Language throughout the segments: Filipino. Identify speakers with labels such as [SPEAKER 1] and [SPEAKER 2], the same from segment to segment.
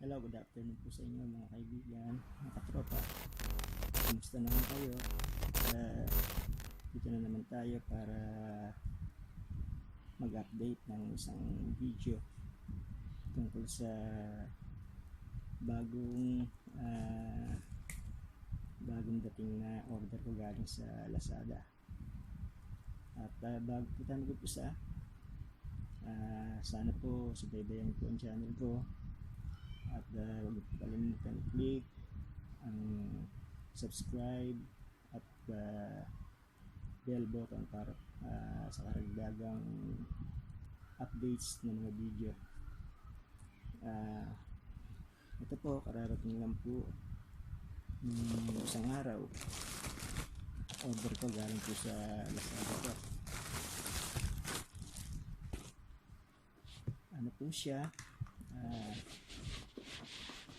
[SPEAKER 1] Hello, good afternoon po sa inyo mga kaibigan, mga katropa. Kumusta naman kayo? Dito na naman tayo para mag-update ng isang video tungkol sa bagong dating na order ko galing sa Lazada. At bago po tayo mag-umpisa, sana po subaybayan po ang channel ko. At huwag niyo kalimutan i-click ang subscribe at bell button para sa karagdagang updates ng mga video. Ito po, kararating lang po isang araw. Order ko galing po sa Lazada po. Ano po siya?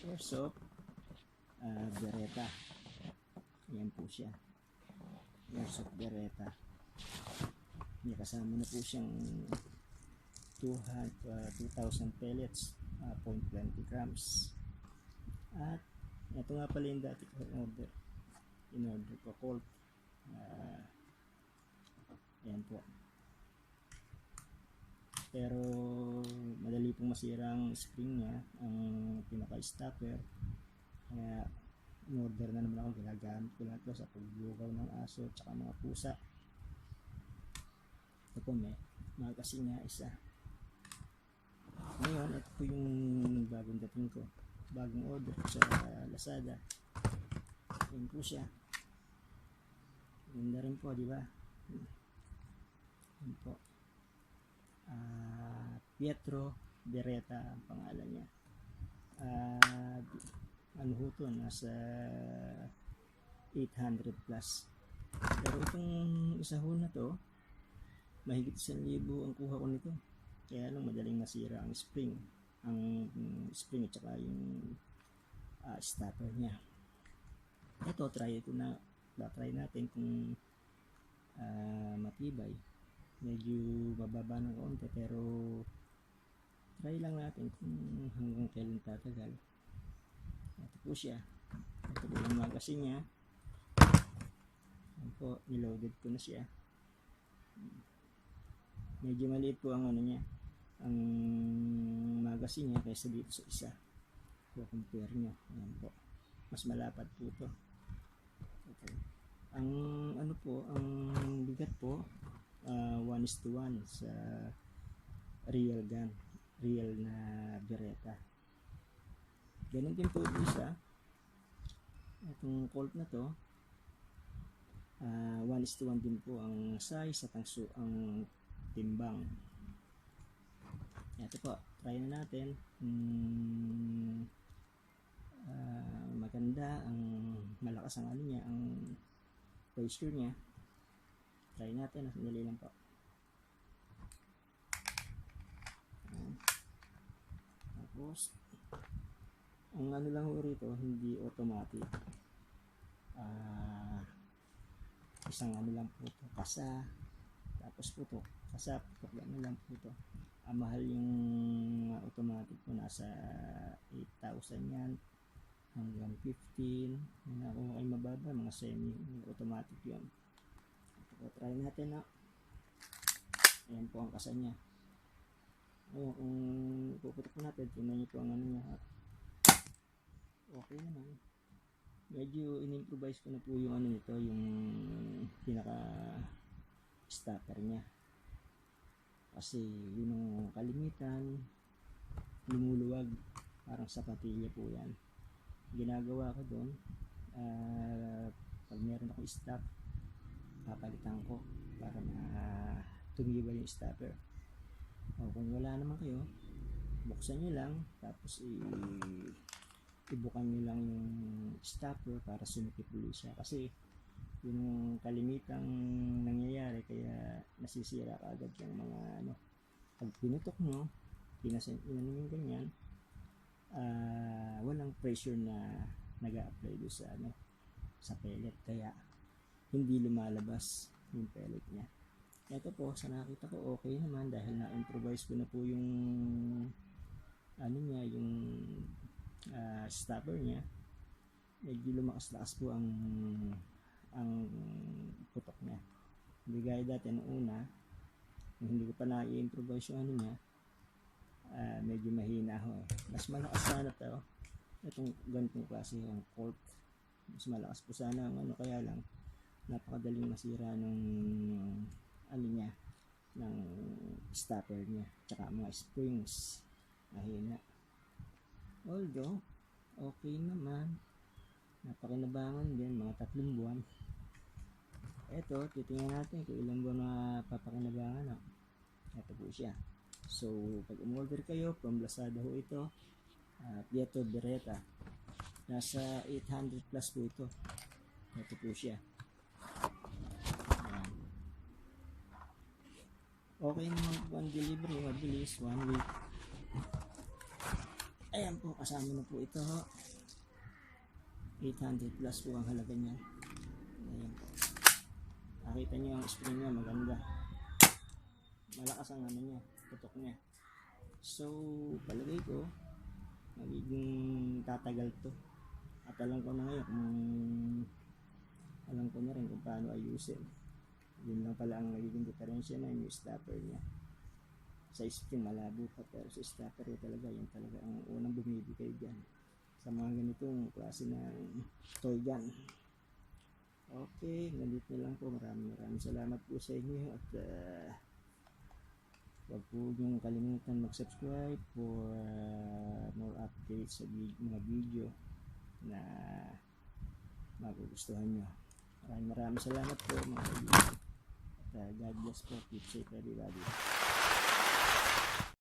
[SPEAKER 1] Airsoft Beretta. Ayan po siya, Airsoft Beretta. May kasama na po siyang 2,000 pellets, 0.20 grams. At ito nga pala yung dati ko in-order ko, Colt. Ayan po. Pero madali pong masira ang spring niya, ang pinaka-stopper. Kaya in-order na naman ako, ginagamit ko lang ito sa pagbukaw ng aso at saka mga pusa. Ito po, may magazine nga isa. Ngayon, ito po yung bagong dating ko, bagong order sa Lazada. Ayan po siya. Ganda rin po, di ba? Ayan po. Pietro Beretta ang pangalan niya. Ano ho to, nasa 800 plus. Pero itong isa ho na to, mahigit 1,000 ang kuha ko nito. Kaya lang madaling masira ang spring at saka yung stopper niya. Ito, try natin kung matibay. Medyo mababa ng konti, pero try lang natin kung hanggang kailan tatagal. Ito po siya. Ito po yung magazine niya. Ayan po, niloaded ko na siya. Medyo maliit po ang ano niya, ang magazine niya kaysa dito sa isa. So, compare nyo. Ayan po, mas malapad po ito. Okay. Ang ano po, ang bigat po, 1:1 sa real na Beretta. Ganun din po isa. Itong Colt na to, 1:1 din po ang size at ang timbang. Ito po, try na natin. Maganda, ang malakas ang ano niya, ang pressure niya. Try natin, sandali lang po. Tapos, ang ano lang ho rito, hindi automatic. Isang ano lang po ito, kasa. Tapos po ito, kasa, gano'n lang po ito. Mahal yung automatic po, nasa 8,000 yan hanggang 15. Kung ay mababa, mga semi-automatic yun. So, try natin na. Ayan po ang kasa niya. Ngayon, kung puputok po natin, tingnan nyo po ang ano niya. Okay naman. Medyo in-improvise ko na po yung ano nito, yung pinaka stopper niya. Kasi yun ang kalimitan, lumuluwag, parang sapatilya po yan. Ginagawa ko doon, pag meron akong stock, papalitan ko para tumiba yung stopper. O kung wala naman kayo, buksan nyo lang, tapos ibukan nyo lang yung stopper para sumikip ulit siya. Kasi yung kalimitang nangyayari, kaya nasisira kaagad yung mga ano. Pag pinutok nyo, pinasin yung ganyan, walang pressure na nag-a-apply doon sa ano, sa pellet, kaya hindi lumalabas yung pellet niya. Ito po, sa nakita ko okay naman dahil na-improvise ko na po yung ano niya, yung stopper niya, medyo lumakas-lakas po ang putok niya. Hindi gaya dati nung una, nung hindi ko pa na-improvise yung ano niya, medyo mahina ho eh. Mas malakas sana to, itong ganitong klase yung cork. Mas malakas po sana ang ano, kaya lang napakadaling masira ng ano niya, ng stopper niya, tsaka mga springs, mahina. Although okay naman, napakinabangan din, mga 3 buwan. Eto, titingnan natin kung ilang buwan na papakinabangan. Ito po siya. So pag umorder kayo from Lazada ho ito, Pietro Beretta, nasa 800 plus po ito. Ito po siya. Ayan. Okay naman po ang delivery, mabilis, 1 week. Ayan po, kasama na po ito ho. 800 plus po ang halaga niya. Ayan po. Nakita niyo ang spring niya, maganda. Malakas ang ano niya, putok niya. So, palagay ko, magiging tatagal to. At alam ko na ngayon kung alam ko na rin kung paano ayusin. Yun lang pala ang nagiging diferensya na yung stopper niya. Sa spring malabo pa, pero sa stopper talaga, yun talaga ang unang bumibigay dyan sa mga ganitong klase ng toy gun. Okay, nandito na lang po. Maraming salamat po sa inyo at huwag po niyong kalimutan mag-subscribe for more updates sa mga video na magugustuhan nyo. Maraming salamat po mga kaibigan. At God bless po. Keep safe everybody.